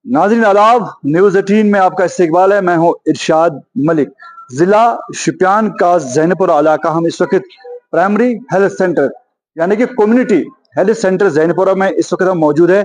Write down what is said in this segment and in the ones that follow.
नाज़रीन आदाब, न्यूज़ 18 में आपका इस्तकबाल है। मैं हूँ इरशाद मलिक। ज़िला शुपियान का ज़ैनपुरा इलाका, हम इस वक्त प्राइमरी हेल्थ सेंटर यानी कि कम्युनिटी हेल्थ सेंटर ज़ैनपुरा में इस वक्त हम मौजूद है।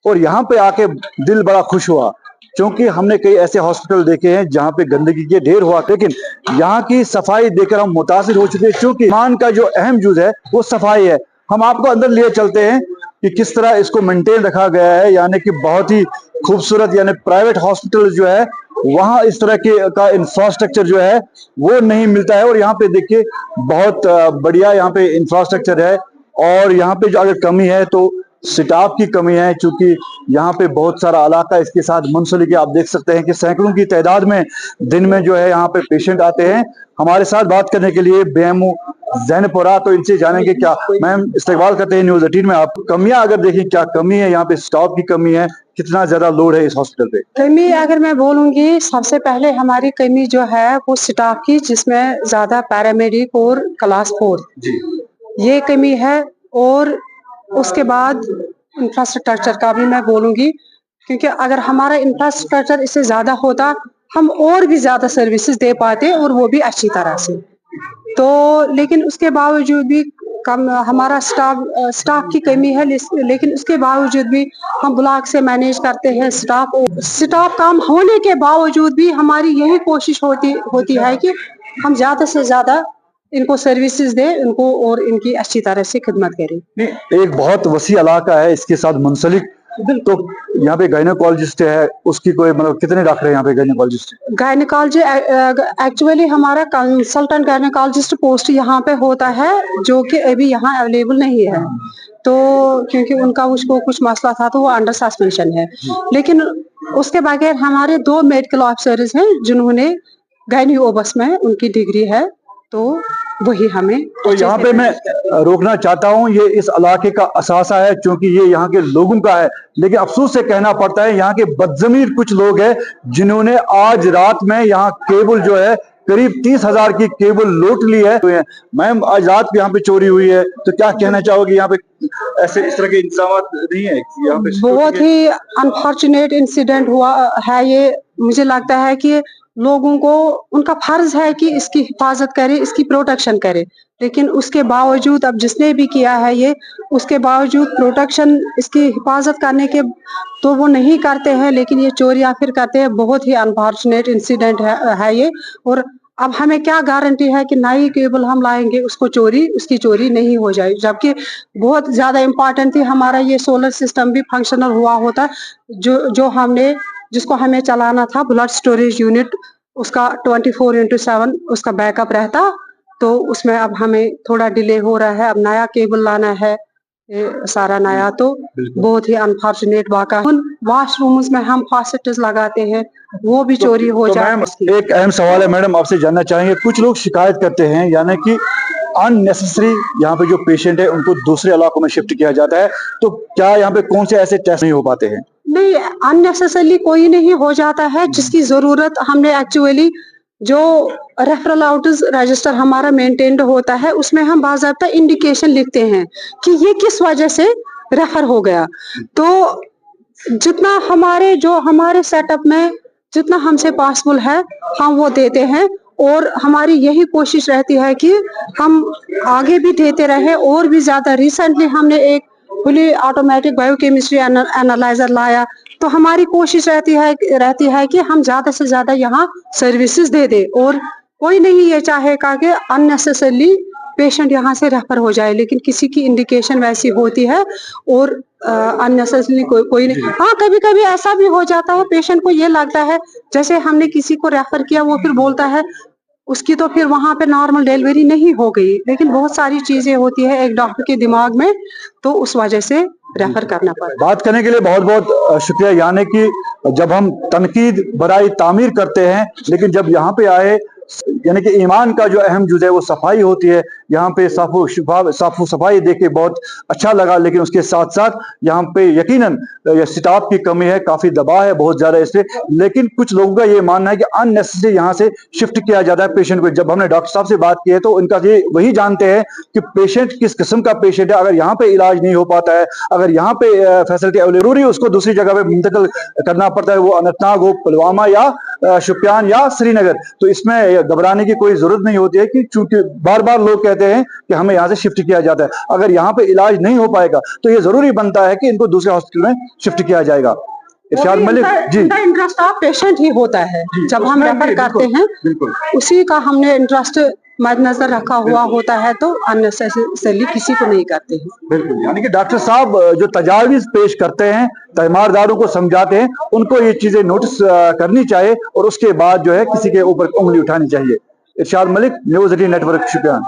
और यहाँ पे आके दिल बड़ा खुश हुआ, क्योंकि हमने कई ऐसे हॉस्पिटल देखे हैं जहाँ पे गंदगी के ढेर हुआ, लेकिन यहाँ की सफाई देखकर हम मुतासिर हो चुके हैं। क्योंकि ईमान का जो अहम जुज़ है वो सफाई है। हम आपको अंदर लिए चलते हैं कि किस तरह इसको मेंटेन रखा गया है, यानी कि बहुत ही खूबसूरत, यानी प्राइवेट हॉस्पिटल जो है वहाँ इस तरह के का इंफ्रास्ट्रक्चर जो है वो नहीं मिलता है। और यहाँ पे देखिए बहुत बढ़िया यहाँ पे इंफ्रास्ट्रक्चर है। और यहाँ पे जो अगर कमी है तो स्टाफ की कमी है, क्योंकि यहाँ पे बहुत सारा इलाका इसके साथ मुंसलिक है। आप देख सकते हैं कि सैकड़ों की तादाद में दिन में जो है यहाँ पे पेशेंट आते हैं। हमारे साथ बात करने के लिए बेमू ज़ैनपुरा, तो इनसे जानेंगे क्या। मैम, इस्तकबाल करते हैं न्यूज़ 18 में। आप कमियां अगर देखें, क्या कमी है यहाँ पे? स्टाफ की कमी है, कितना ज्यादा लोड है इस हॉस्पिटल पे? कमी अगर मैं बोलूंगी, सबसे पहले हमारी कमी जो है वो स्टाफ की, जिसमें ज्यादा पैरामेडिक और क्लास 4 ये कमी है। और उसके बाद इंफ्रास्ट्रक्चर का भी मैं बोलूंगी, क्योंकि अगर हमारा इंफ्रास्ट्रक्चर इससे ज्यादा होता हम और भी ज्यादा सर्विसेज दे पाते, और वो भी अच्छी तरह से। तो लेकिन उसके बावजूद भी कम हमारा स्टाफ की कमी है। लेकिन उसके बावजूद भी हम ब्लॉक से मैनेज करते हैं स्टाफ कम होने के बावजूद भी हमारी यही कोशिश होती है कि हम ज्यादा से ज्यादा इनको सर्विसेज दें, इनको और इनकी अच्छी तरह से खिदमत करें। एक बहुत वसी इलाका है इसके साथ मुंसलिक, तो यहाँ पे गायनोकोलॉजिस्ट है, उसकी कोई मतलब कितने डॉक्टर है यहाँ पे गायनोकोलॉजिस्ट? गायनोकोलॉजी एक्चुअली हमारा कंसल्टेंट गायनोकोलॉजिस्ट पोस्ट यहाँ पे होता है, जो कि अभी यहाँ अवेलेबल नहीं है। तो क्योंकि उनका कुछ मसला था, तो वो अंडर सस्पेंशन है। लेकिन उसके बगैर हमारे 2 मेडिकल ऑफिसर्स हैं जिन्होंने गायनी ओबस में उनकी डिग्री है, तो वही हमें। तो यहाँ पे मैं रोकना चाहता हूँ, ये इस इलाके का असासा है, क्योंकि ये यहाँ के लोगों का है। लेकिन अफसोस से कहना पड़ता है, यहाँ के बदजमीर कुछ लोग हैं जिन्होंने आज रात में यहाँ केबल जो है करीब 30,000 की केबल लूट ली है। मैम, आज रात यहाँ पे चोरी हुई है, तो क्या कहना चाहोगे? यहाँ पे ऐसे इस तरह के इंतजाम नहीं है यहाँ पे? बहुत ही अनफॉर्चुनेट इंसिडेंट हुआ है ये। मुझे लगता है कि लोगों को उनका फर्ज है कि इसकी हिफाजत करे, इसकी प्रोटेक्शन करे। लेकिन उसके बावजूद अब जिसने भी किया है ये, उसके बावजूद प्रोटेक्शन, इसकी हिफाजत करने के तो वो नहीं करते हैं, लेकिन ये चोरियां फिर करते हैं। बहुत ही अनफॉर्चुनेट इंसिडेंट है ये। और अब हमें क्या गारंटी है कि नई केबल हम लाएंगे उसकी चोरी नहीं हो जाए, जबकि बहुत ज्यादा इम्पोर्टेंट थी। हमारा ये सोलर सिस्टम भी फंक्शनल हुआ होता, जिसको हमें चलाना था, ब्लड स्टोरेज यूनिट, उसका 24/7 उसका बैकअप रहता। तो उसमें अब हमें थोड़ा डिले हो रहा है, अब नया केबल लाना है, सारा नया। तो बहुत ही अनफॉर्चुनेट वाक़ा। वॉशरूम्स में हम फॉसेट्स लगाते हैं, वो भी चोरी हो जाए। एक अहम सवाल है मैडम, आपसे जानना चाहेंगे। कुछ लोग शिकायत करते हैं, यानी कि अननेसेसरी यहाँ पे जो पेशेंट है उनको दूसरे इलाकों में शिफ्ट किया जाता है, तो क्या यहाँ पे कौन से ऐसे टेस्ट नहीं हो पाते हैं? नहीं, अननेसेसरली कोई नहीं हो जाता है। जिसकी जरूरत, हमने एक्चुअली जो रेफरल आउट्स रजिस्टर हमारा मेंटेन्ड होता है, उसमें हम बाकायदा इंडिकेशन लिखते हैं कि ये किस वजह से रेफर हो गया। तो जितना हमारे सेटअप में जितना हमसे पॉसिबल है हम वो देते हैं। और हमारी यही कोशिश रहती है कि हम आगे भी देते रहे और भी ज्यादा। रिसेंटली हमने एक फुली ऑटोमेटिक बायोकेमिस्ट्री एनालाइजर लाया। तो हमारी कोशिश रहती है कि हम ज्यादा से ज्यादा यहाँ सर्विसेज दे दे। और कोई नहीं ये चाहेगा कि अननेसेसरली पेशेंट यहाँ से रेफर हो जाए, लेकिन किसी की इंडिकेशन वैसी होती है और अननेसेसरली कोई नहीं। हाँ, कभी कभी ऐसा भी हो जाता है, पेशेंट को ये लगता है जैसे हमने किसी को रेफर किया, वो फिर बोलता है उसकी तो फिर वहां पे नॉर्मल डिलीवरी नहीं हो गई। लेकिन बहुत सारी चीजें होती है एक डॉक्टर के दिमाग में, तो उस वजह से रेफर करना पड़ता। बात करने के लिए बहुत बहुत शुक्रिया। यानी कि जब हम तनकीद बराई तामीर करते हैं, लेकिन जब यहाँ पे आए यानी कि ईमान का जो अहम जुज़ है वो सफाई होती है। यहाँ पे साफ़ सफाई देख के बहुत अच्छा लगा, लेकिन उसके साथ साथ यहाँ पे यकीनन स्टाफ की कमी है, काफ़ी दबाव है बहुत ज़्यादा इस पे। लेकिन कुछ लोगों का ये मानना है कि अननेसेसरी यहाँ से शिफ्ट किया जाता है पेशेंट को। जब हमने डॉक्टर साहब से बात की है तो उनका ये वही जानते हैं कि पेशेंट किस किस्म का पेशेंट है। अगर यहाँ पे इलाज नहीं हो पाता है, अगर यहाँ पे फैसिलिटी जरूरी उसको दूसरी जगह पे मुंतकिल करना पड़ता है, वो अनंतनाग हो, पुलवामा या शुपियान या श्रीनगर, तो इसमें घबराने की कोई जरूरत नहीं होती है कि चूंकि बार बार लोग कहते हैं कि हमें यहाँ से शिफ्ट किया जाता है। अगर यहाँ पे इलाज नहीं हो पाएगा तो ये जरूरी बनता है कि इनको दूसरे हॉस्पिटल में शिफ्ट किया जाएगा। इरशाद Malik ji, interest of patient ही होता है। जब हम रेफर करते हैं बिल्कुल उसी का हमने इंटरेस्ट मद्देनजर रखा हुआ होता है, तो अननेसेसरली किसी को नहीं करते हैं। बिल्कुल, यानी कि डॉक्टर साहब जो तजावीज पेश करते हैं, तीमारदारों को समझाते हैं, उनको ये चीजें नोटिस करनी चाहिए और उसके बाद जो है किसी के ऊपर उंगली उठानी चाहिए। इरशाद मलिक, न्यूज़ 18 नेटवर्क, शुपियान।